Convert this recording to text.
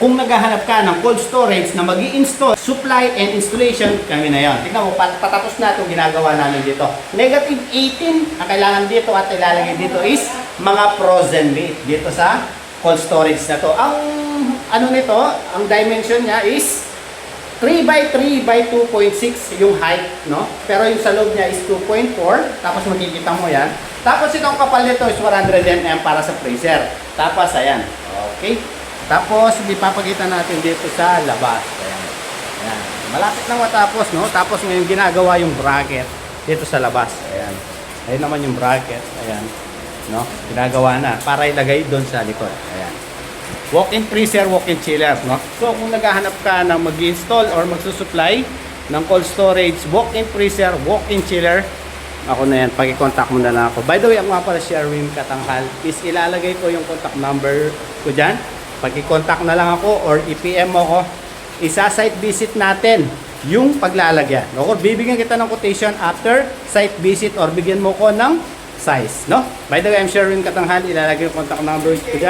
Kung naghahanap ka ng cold storage na mag-i-install, supply and installation, kami na yan. Tingnan mo, patapos na itong ginagawa namin dito. Negative 18 ang kailangan dito at ilalagay dito is mga frozen meat dito sa cold storage na to. Ang ano nito, ang dimension niya is 3 by 3 by 2.6 yung height, no? Pero yung sa loob niya is 2.4, tapos makikita mo yan. Tapos itong kapal nito is 100 mm para sa freezer. Tapos ayan, okay. Tapos ipapakita natin dito sa labas. Ayan. Ayan. Malapit na matapos, no? Tapos ngayon ginagawa yung bracket dito sa labas. Ayan. Ayun naman yung bracket. Ayan. No? Ginagawa na para ilagay doon sa likod. Ayan. Walk-in freezer, walk-in chiller, no? So kung naghahanap ka ng mag-install or magsusupply ng cold storage, walk-in freezer, walk-in chiller, ako na yan, pag-contact mo na lang ako. By the way, ako nga pala si Erwin Katanghal. Is ilalagay ko yung contact number ko dyan. Pag-contact na lang ako or i-PM mo ako, isa-site visit natin yung paglalagyan. O bibigyan kita ng quotation after site visit or bigyan mo ko ng size, no? By the way, I'm Sherwin Katanghal, ilalagay yung contact number ko dyan.